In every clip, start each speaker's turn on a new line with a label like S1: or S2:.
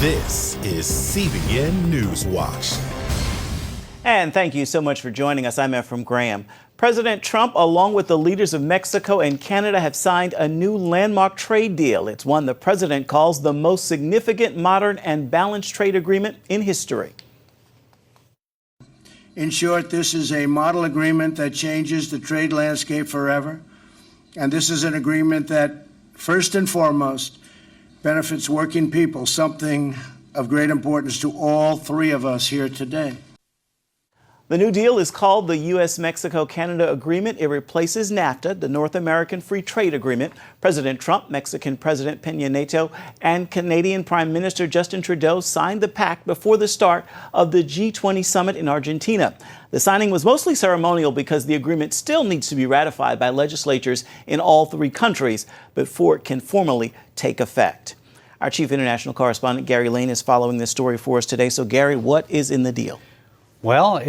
S1: This is CBN NewsWatch.
S2: And thank you so much for joining us. I'm Ephraim Graham. President Trump, along with the leaders of Mexico and Canada, have signed a new landmark trade deal. It's one the president calls the most significant, modern, and balanced trade agreement in history.
S3: In short, this is a model agreement that changes the trade landscape forever. And this is an agreement that, first and foremost, benefits working people, something of great importance to all three of us here today.
S2: The new deal is called the USMexicoCanada Agreement. It replaces NAFTA, the North American Free Trade Agreement. President Trump, Mexican President Peña Nieto, and Canadian Prime Minister Justin Trudeau signed the pact before the start of the G20 summit in Argentina. The signing was mostly ceremonial because the agreement still needs to be ratified by legislatures in all three countries before it can formally take effect. Our chief international correspondent, Gary Lane, is following this story for us today. So, Gary, what is in the deal?
S4: Well,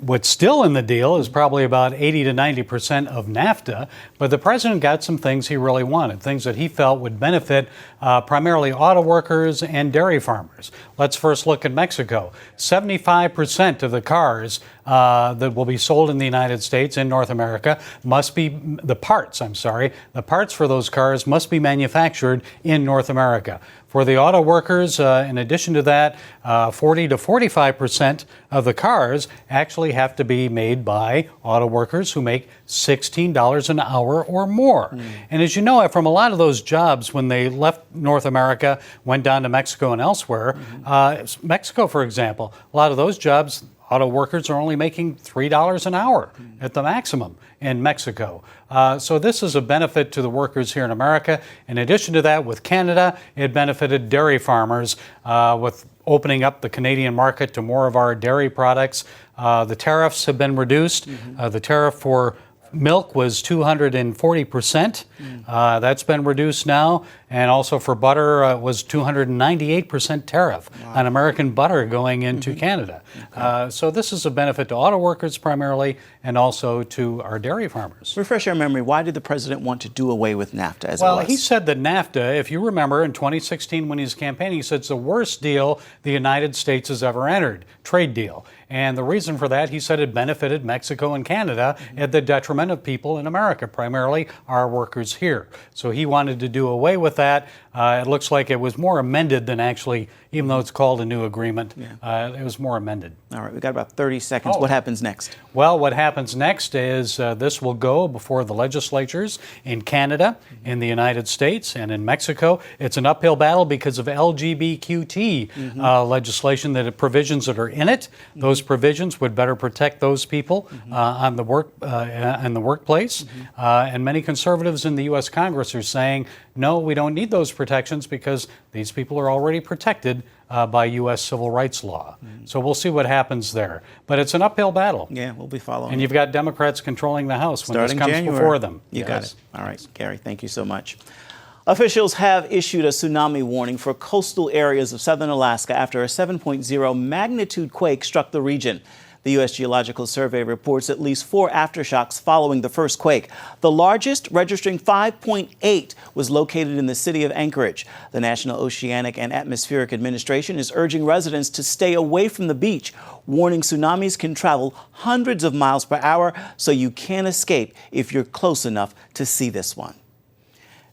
S4: what's still in the deal is probably about 80 to 90% of NAFTA, but the president got some things he really wanted, things that he felt would benefit primarily auto workers and dairy farmers. Let's first look at Mexico. 75% of the cars that will be sold in the United States, in North America, the parts for those cars must be manufactured in North America. For the auto workers, in addition to that, 40 to 45% of the cars actually have to be made by auto workers who make $16 an hour or more. And as you know, from a lot of those jobs, when they left North America, went down to Mexico and elsewhere, Mexico, for example, a lot of those jobs, auto workers are only making $3 an hour at the maximum in Mexico. So this is a benefit to the workers here in America. In addition to that, with Canada, it benefited dairy farmers with opening up the Canadian market to more of our dairy products. The tariffs have been reduced. The tariff for milk was 240%. That's been reduced now. And also for butter was 298% tariff on American butter going into Canada. So this is a benefit to auto workers primarily and also to our dairy farmers.
S2: Refresh our memory. Why did the president want to do away with NAFTA as it was?
S4: Well, he said that NAFTA, if you remember in 2016 when he was campaigning, he said it's the worst deal the United States has ever entered, trade deal. And the reason for that, he said it benefited Mexico and Canada at the detriment of people in America, primarily our workers here. So he wanted to do away with that. It looks like it was more amended than actually, even though it's called a new agreement, it was more amended.
S2: All right, we've got about 30 seconds. What happens next?
S4: Well, what happens next is this will go before the legislatures in Canada, in the United States, and in Mexico. It's an uphill battle because of LGBTQT legislation, provisions that are in it. Those provisions would better protect those people on the workplace. And many conservatives in the U.S. Congress are saying, no, we don't need those protections because these people are already protected by U.S. civil rights law. So we'll see what happens there. But it's an uphill battle.
S2: Yeah, we'll be following.
S4: And you've got Democrats controlling the House when this comes
S2: January.
S4: before them.
S2: You got it. All right, Gary, thank you so much. Officials have issued a tsunami warning for coastal areas of southern Alaska after a 7.0 magnitude quake struck the region. The U.S. Geological Survey reports at least 4 aftershocks following the first quake. The largest, registering 5.8, was located in the city of Anchorage. The National Oceanic and Atmospheric Administration is urging residents to stay away from the beach, warning tsunamis can travel hundreds of miles per hour, so you can't escape if you're close enough to see this one.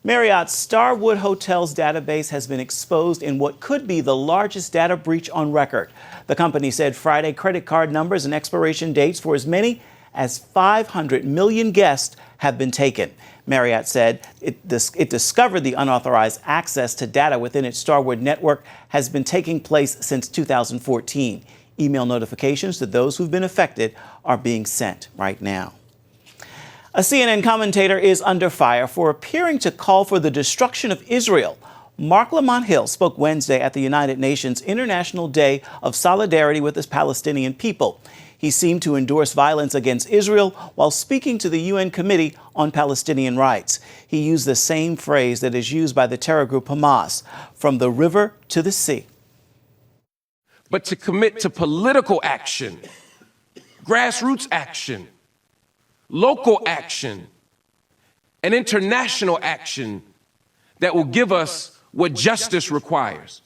S2: Marriott's Starwood Hotels database has been exposed in what could be the largest data breach on record. The company said Friday credit card numbers and expiration dates for as many as 500 million guests have been taken. Marriott said it discovered the unauthorized access to data within its Starwood network has been taking place since 2014. Email notifications to those who've been affected are being sent right now. A CNN commentator is under fire for appearing to call for the destruction of Israel. Mark Lamont Hill spoke Wednesday at the United Nations International Day of Solidarity with the Palestinian people. He seemed to endorse violence against Israel while speaking to the UN Committee on Palestinian Rights. He used the same phrase that is used by the terror group Hamas, from the river to the sea.
S5: But to commit to political action, grassroots action, local action, and international action that will give us what justice requires.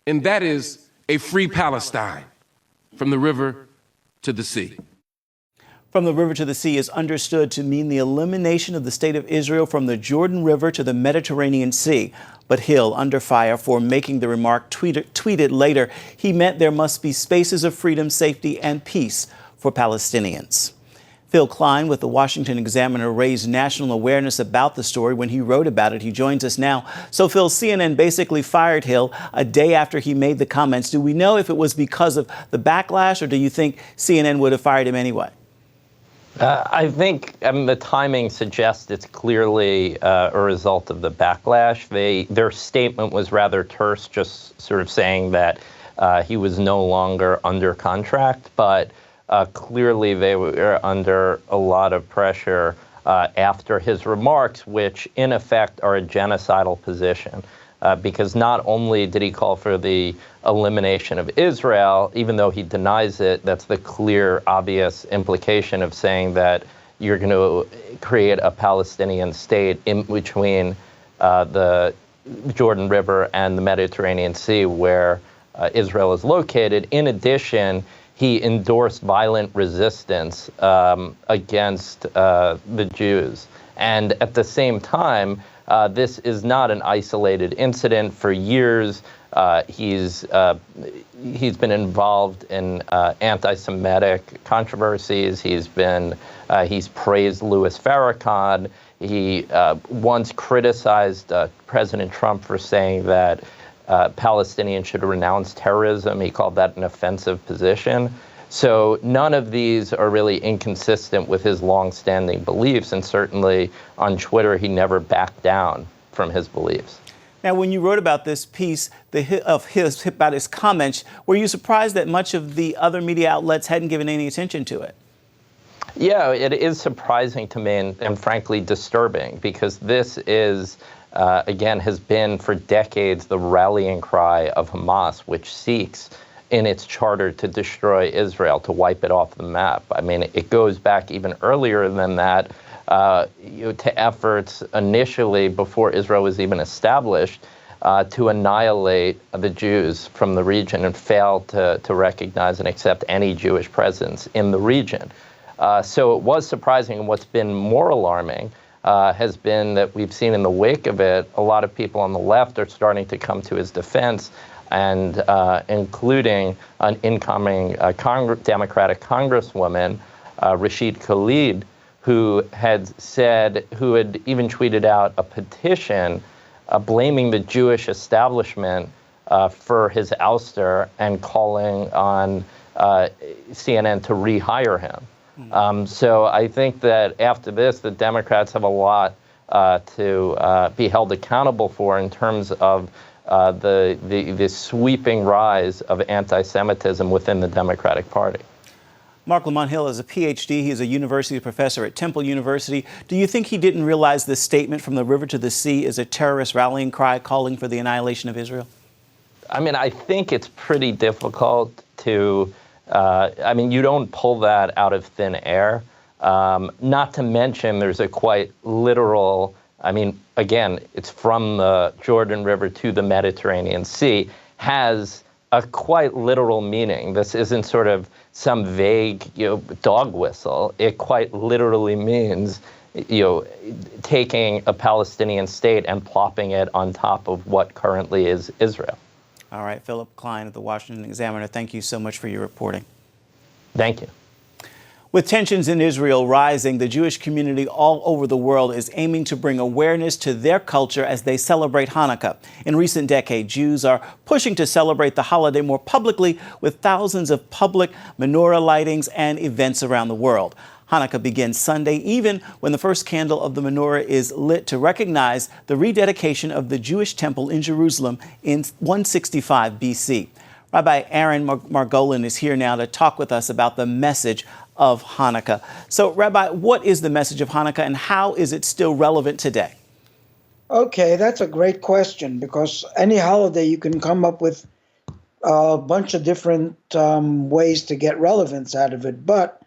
S5: and that is a free Palestine from the river to the sea.
S2: From the river to the sea is understood to mean the elimination of the state of Israel from the Jordan River to the Mediterranean Sea. But Hill, under fire for making the remark, tweeted later he meant there must be spaces of freedom, safety, and peace for Palestinians. Phil Kline with the Washington Examiner raised national awareness about the story when he wrote about it. He joins us now. So, Phil, CNN basically fired Hill a day after he made the comments. Do we know if it was because of the backlash, or do you think CNN would have fired him anyway?
S6: I think the timing suggests it's clearly a result of the backlash. Their statement was rather terse, just sort of saying that he was no longer under contract, but clearly they were under a lot of pressure after his remarks, which in effect are a genocidal position. Because not only did he call for the elimination of Israel, even though he denies it, that's the clear, obvious implication of saying that you're going to create a Palestinian state in between the Jordan River and the Mediterranean Sea, where Israel is located. In addition, he endorsed violent resistance against the Jews. And at the same time, this is not an isolated incident. For years, he's been involved in anti-Semitic controversies. He's praised Louis Farrakhan. He once criticized President Trump for saying that Palestinians should renounce terrorism. He called that an offensive position. So none of these are really inconsistent with his longstanding beliefs, and certainly on Twitter, he never backed down from his beliefs.
S2: Now, when you wrote about this piece about his comments, were you surprised that much of the other media outlets hadn't given any attention to it?
S6: Yeah, it is surprising to me and frankly disturbing, because this is, again, has been for decades the rallying cry of Hamas, which seeks in its charter to destroy Israel, to wipe it off the map. I mean, it goes back even earlier than that, to efforts initially, before Israel was even established, to annihilate the Jews from the region and fail to recognize and accept any Jewish presence in the region. So it was surprising, and what's been more alarming has been that we've seen in the wake of it, a lot of people on the left are starting to come to his defense, and including an incoming Democratic Congresswoman, Rashid Khalid, who had even tweeted out a petition blaming the Jewish establishment for his ouster and calling on CNN to rehire him. So I think that after this, the Democrats have a lot to be held accountable for in terms of the sweeping rise of anti-Semitism within the Democratic Party.
S2: Mark Lamont Hill is a PhD. He is a university professor at Temple University. Do you think he didn't realize this statement from the river to the sea is a terrorist rallying cry calling for the annihilation of Israel?
S6: I mean, I think it's pretty difficult to, you don't pull that out of thin air. Not to mention there's a quite literal, again, it's from the Jordan River to the Mediterranean Sea, has a quite literal meaning. This isn't sort of some vague, dog whistle. It quite literally means, taking a Palestinian state and plopping it on top of what currently is Israel.
S2: All right, Philip Kline of the Washington Examiner, thank you so much for your reporting.
S6: Thank you.
S2: With tensions in Israel rising, the Jewish community all over the world is aiming to bring awareness to their culture as they celebrate Hanukkah. In recent decades, Jews are pushing to celebrate the holiday more publicly with thousands of public menorah lightings and events around the world. Hanukkah begins Sunday, even when the first candle of the menorah is lit to recognize the rededication of the Jewish temple in Jerusalem in 165 BC. Rabbi Aaron Margolin is here now to talk with us about the message of Hanukkah. So, Rabbi, what is the message of Hanukkah and how is it still relevant today?
S7: Okay, that's a great question, because any holiday you can come up with a bunch of different ways to get relevance out of it. But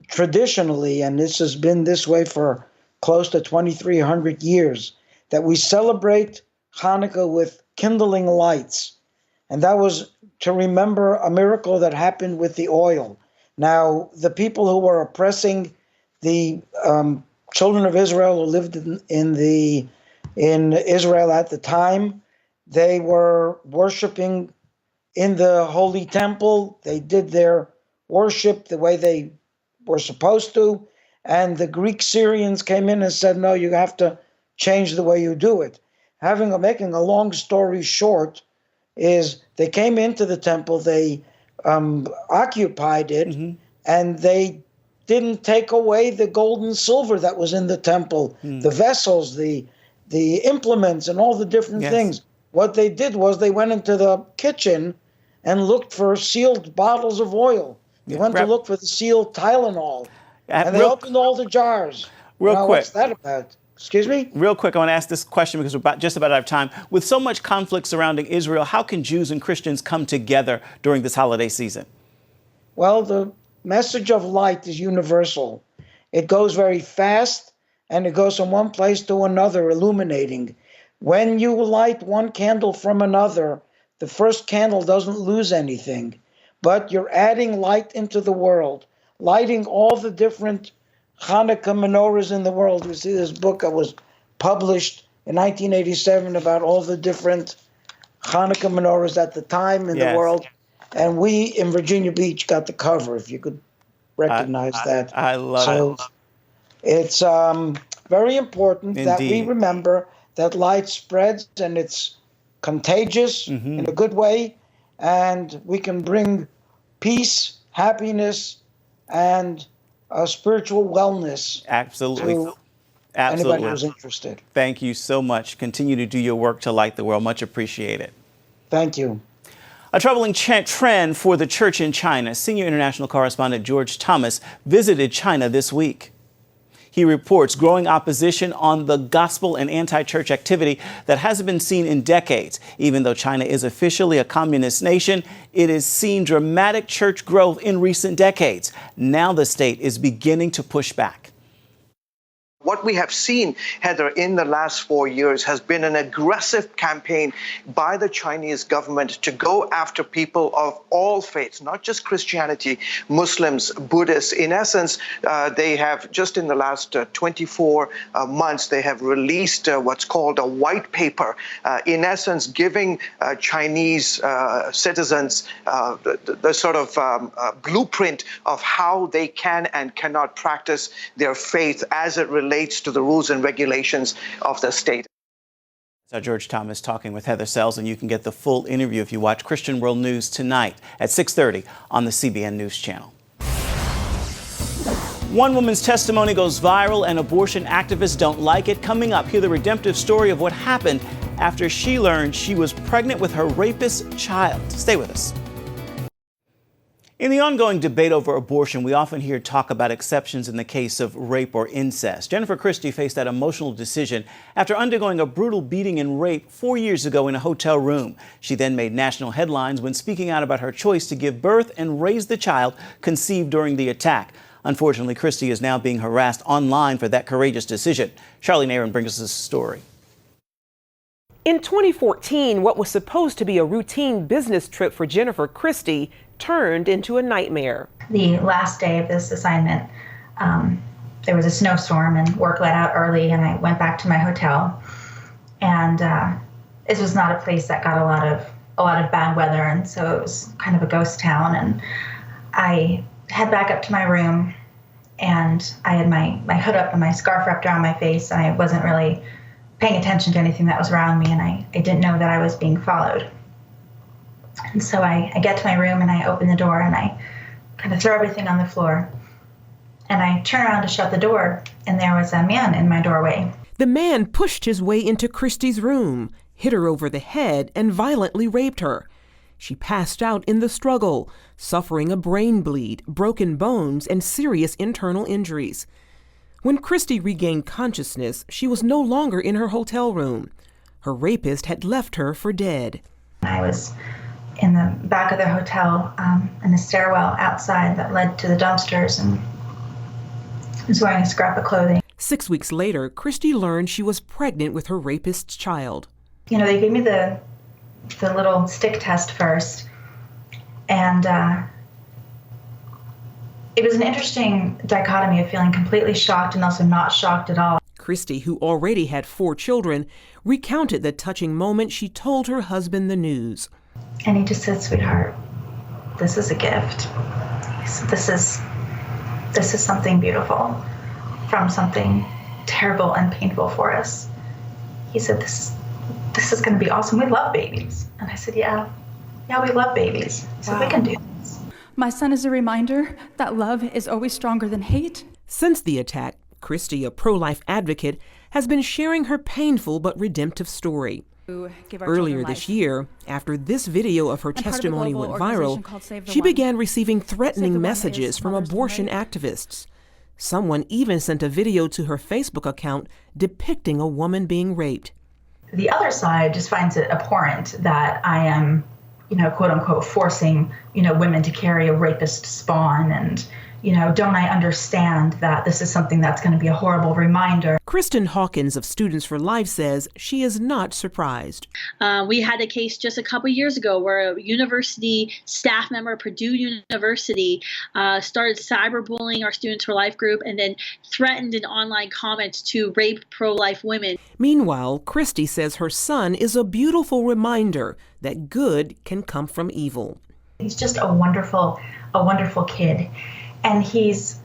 S7: traditionally, and this has been this way for close to 2,300 years, that we celebrate Hanukkah with kindling lights. and that was to remember a miracle that happened with the oil. Now, the people who were oppressing the children of Israel who lived in Israel at the time, they were worshiping in the holy temple. They did their worship the way they were supposed to, and the Greek Syrians came in and said, no, you have to change the way you do it. Making a long story short, is they came into the temple, they occupied it, and they didn't take away the gold and silver that was in the temple, the vessels, the implements, and all the different things. What they did was they went into the kitchen and looked for sealed bottles of oil. They went to look for the sealed Tylenol, and they opened all the jars.
S2: Real quick.
S7: What's that about? Excuse me?
S2: Real quick, I want to ask this question because we're just about out of time. With so much conflict surrounding Israel, how can Jews and Christians come together during this holiday season?
S7: Well, the message of light is universal. It goes very fast, and it goes from one place to another, illuminating. When you light one candle from another, the first candle doesn't lose anything, but you're adding light into the world, lighting all the different Hanukkah menorahs in the world. You see this book that was published in 1987 about all the different Hanukkah menorahs at the time in the world. And we in Virginia Beach got the cover, if you could recognize that.
S2: I love it.
S7: It's very important that we remember that light spreads and it's contagious in a good way, and we can bring peace, happiness, and spiritual wellness.
S2: Absolutely.
S7: To anybody who's interested.
S2: Thank you so much. Continue to do your work to light the world. Much appreciated.
S7: Thank you.
S2: A troubling trend for the church in China. Senior international correspondent George Thomas visited China this week. He reports growing opposition on the gospel and anti-church activity that hasn't been seen in decades. Even though China is officially a communist nation, it has seen dramatic church growth in recent decades. Now the state is beginning to push back.
S8: What we have seen, Heather, in the last 4 years has been an aggressive campaign by the Chinese government to go after people of all faiths, not just Christianity, Muslims, Buddhists. In essence, they have just in the last 24 months, they have released what's called a white paper, in essence, giving Chinese citizens the sort of blueprint of how they can and cannot practice their faith as it relates to the rules and regulations of the state.
S2: So George Thomas talking with Heather Sells, and you can get the full interview if you watch Christian World News tonight at 6:30 on the CBN News Channel. One woman's testimony goes viral and abortion activists don't like it. Coming up, hear the redemptive story of what happened after she learned she was pregnant with her rapist child. Stay with us. In the ongoing debate over abortion, we often hear talk about exceptions in the case of rape or incest. Jennifer Christie faced that emotional decision after undergoing a brutal beating and rape 4 years ago in a hotel room. She then made national headlines when speaking out about her choice to give birth and raise the child conceived during the attack. Unfortunately, Christie is now being harassed online for that courageous decision. Charlene Aaron brings us this story.
S9: In 2014, what was supposed to be a routine business trip for Jennifer Christie turned into a nightmare.
S10: The last day of this assignment, there was a snowstorm and work let out early, and I went back to my hotel. And this was not a place that got a lot of bad weather, and so it was kind of a ghost town. And I head back up to my room, and I had my hood up and my scarf wrapped around my face, and I wasn't really paying attention to anything that was around me, and I didn't know that I was being followed. And so I get to my room and I open the door and I kind of throw everything on the floor. And I turn around to shut the door, and there was a man in my doorway.
S9: The man pushed his way into Christie's room, hit her over the head, and violently raped her. She passed out in the struggle, suffering a brain bleed, broken bones, and serious internal injuries. When Christie regained consciousness, she was no longer in her hotel room. Her rapist had left her for dead.
S10: I was in the back of the hotel in a stairwell outside that led to the dumpsters, and was wearing a scrap of clothing.
S9: 6 weeks later, Christie learned she was pregnant with her rapist's child.
S10: You know, they gave me the the little stick test first. And it was an interesting dichotomy of feeling completely shocked and also not shocked at all.
S9: Christy, who already had 4 children, recounted the touching moment she told her husband the news.
S10: And he just said, "Sweetheart, this is a gift. He said, this is something beautiful from something terrible and painful for us." He said, this is going to be awesome. We love babies." And I said, yeah, we love babies. So wow. We can do this.
S11: My son is a reminder that love is always stronger than hate.
S9: Since the attack, Christy, a pro-life advocate, has been sharing her painful but redemptive story. Earlier this year, after this video of her testimony went viral, she began receiving threatening messages from abortion activists. Someone even sent a video to her Facebook account depicting a woman being raped.
S10: The other side just finds it abhorrent that I am, quote unquote, forcing, women to carry a rapist spawn. And, don't I understand that this is something that's going to be a horrible reminder?
S9: Kristen Hawkins of Students for Life says she is not surprised.
S12: We had a case just a couple years ago where a university staff member at Purdue University started cyberbullying our Students for Life group and then threatened in online comments to rape pro-life women.
S9: Meanwhile, Christy says her son is a beautiful reminder that good can come from evil.
S10: He's just a wonderful kid. And he's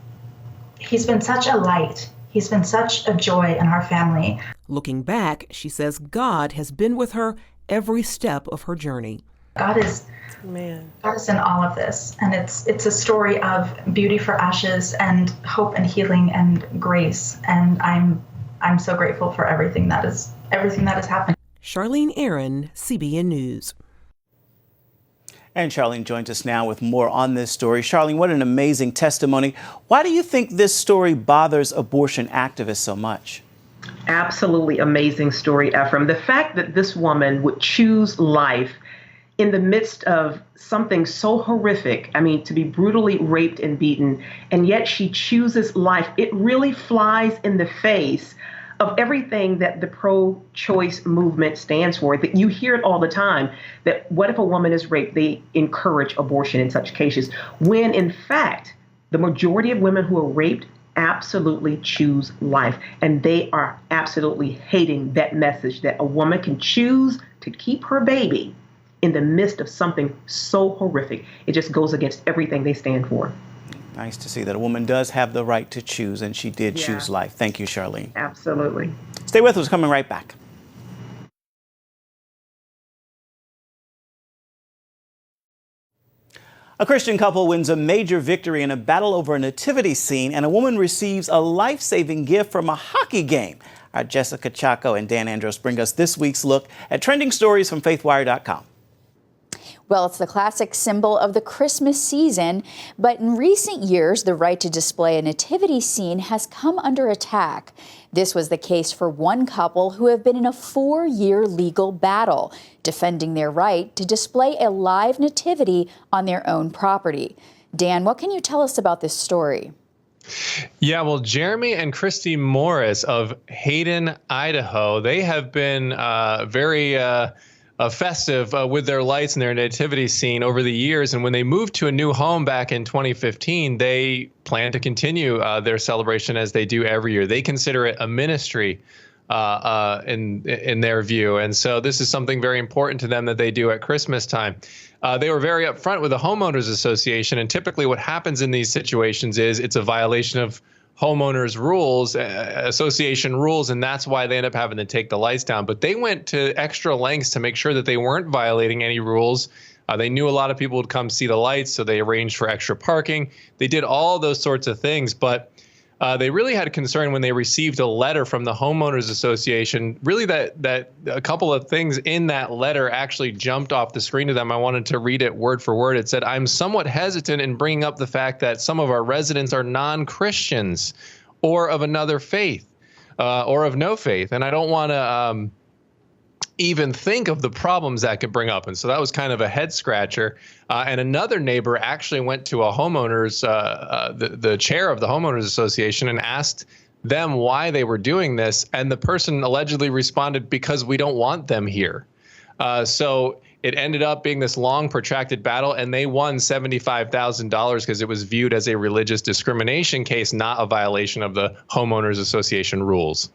S10: been such a light. He's been such a joy in our family.
S9: Looking back, she says God has been with her every step of her journey.
S10: God is in all of this. And it's a story of beauty for ashes and hope and healing and grace. And I'm so grateful for everything that has happened.
S9: Charlene Aaron, CBN News.
S2: And Charlene joins us now with more on this story. Charlene, what an amazing testimony. Why do you think this story bothers abortion activists so much?
S13: Absolutely amazing story, Ephraim. The fact that this woman would choose life in the midst of something so horrific, to be brutally raped and beaten, and yet she chooses life, it really flies in the face of everything that the pro-choice movement stands for. That you hear it all the time, that what if a woman is raped, they encourage abortion in such cases, when in fact, the majority of women who are raped absolutely choose life. And they are absolutely hating that message that a woman can choose to keep her baby in the midst of something so horrific. It just goes against everything they stand for.
S2: Nice to see that a woman does have the right to choose, and she did choose life. Thank you, Charlene.
S13: Absolutely.
S2: Stay with us. Coming right back. A Christian couple wins a major victory in a battle over a nativity scene, and a woman receives a life-saving gift from a hockey game. Our Jessica Chaco and Dan Andros bring us this week's look at trending stories from faithwire.com.
S14: Well, it's the classic symbol of the Christmas season, but in recent years, the right to display a nativity scene has come under attack. This was the case for one couple who have been in a 4-year legal battle, defending their right to display a live nativity on their own property. Dan, what can you tell us about this story?
S15: Yeah, well, Jeremy and Christy Morris of Hayden, Idaho, they have been very festive with their lights and their nativity scene over the years. And when they moved to a new home back in 2015, they plan to continue their celebration as they do every year. They consider it a ministry in their view. And so this is something very important to them that they do at Christmas time. They were very upfront with the Homeowners Association. And typically what happens in these situations is it's a violation of homeowners rules, association rules, and that's why they end up having to take the lights down. But they went to extra lengths to make sure that they weren't violating any rules. They knew a lot of people would come see the lights, so they arranged for extra parking. They did all those sorts of things, but they really had concern when they received a letter from the Homeowners Association, really that a couple of things in that letter actually jumped off the screen to them. I wanted to read it word for word. It said, "I'm somewhat hesitant in bringing up the fact that some of our residents are non-Christians or of another faith or of no faith. And I don't want to even think of the problems that could bring up." And so that was kind of a head scratcher. And another neighbor actually went to a homeowners, the chair of the Homeowners Association, and asked them why they were doing this. And the person allegedly responded, "Because we don't want them here." So It ended up being this long, protracted battle, and they won $75,000 because it was viewed as a religious discrimination case, not a violation of the homeowners association rules.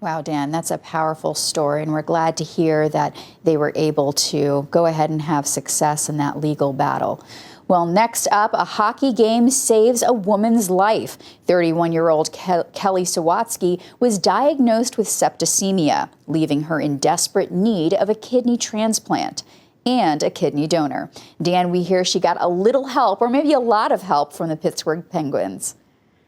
S14: Wow, Dan, that's a powerful story, and we're glad to hear that they were able to go ahead and have success in that legal battle. Well, next up, a hockey game saves a woman's life. 31-year-old Kelly Sawatsky was diagnosed with septicemia, leaving her in desperate need of a kidney transplant and a kidney donor. Dan, we hear she got a little help, or maybe a lot of help, from the Pittsburgh Penguins.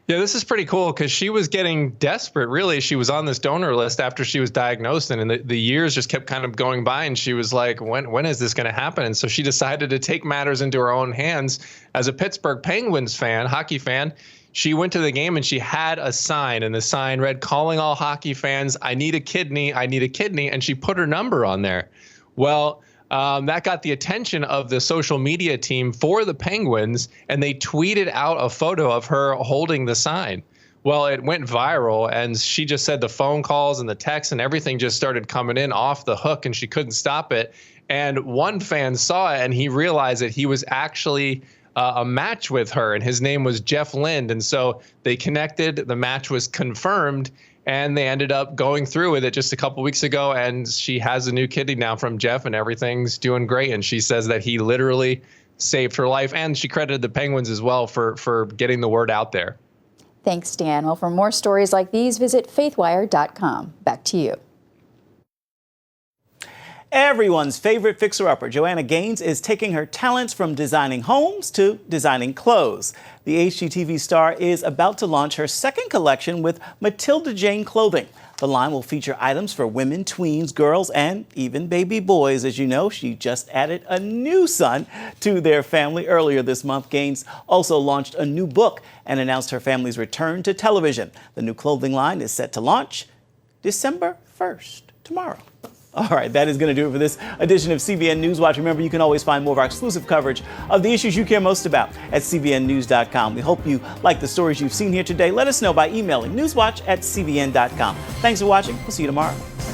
S15: Yeah, this is pretty cool because she was getting desperate, really. She was on this donor list after she was diagnosed, and the years just kept kind of going by, and she was like, when is this going to happen? And so she decided to take matters into her own hands. As a Pittsburgh Penguins fan, hockey fan, she went to the game and she had a sign, and the sign read, "Calling all hockey fans, I need a kidney, I need a kidney," and she put her number on there. Well, that got the attention of the social media team for the Penguins, and they tweeted out a photo of her holding the sign. Well, it went viral, and she just said the phone calls and the texts and everything just started coming in off the hook, and she couldn't stop it. And one fan saw it, and he realized that he was actually a match with her, and his name was Jeff Lind. And so they connected, the match was confirmed, and they ended up going through with it just a couple weeks ago, and she has a new kidney now from Jeff, and everything's doing great. And she says that he literally saved her life, and she credited the Penguins as well for getting the word out there.
S14: Thanks, Dan. Well, for more stories like these, visit faithwire.com. Back to you.
S2: Everyone's favorite fixer-upper, Joanna Gaines, is taking her talents from designing homes to designing clothes. The HGTV star is about to launch her second collection with Matilda Jane Clothing. The line will feature items for women, tweens, girls, and even baby boys. As you know, she just added a new son to their family earlier this month. Gaines also launched a new book and announced her family's return to television. The new clothing line is set to launch December 1st, tomorrow. All right, that is going to do it for this edition of CBN NewsWatch. Remember, you can always find more of our exclusive coverage of the issues you care most about at cbnnews.com. We hope you like the stories you've seen here today. Let us know by emailing newswatch@cbn.com. Thanks for watching. We'll see you tomorrow.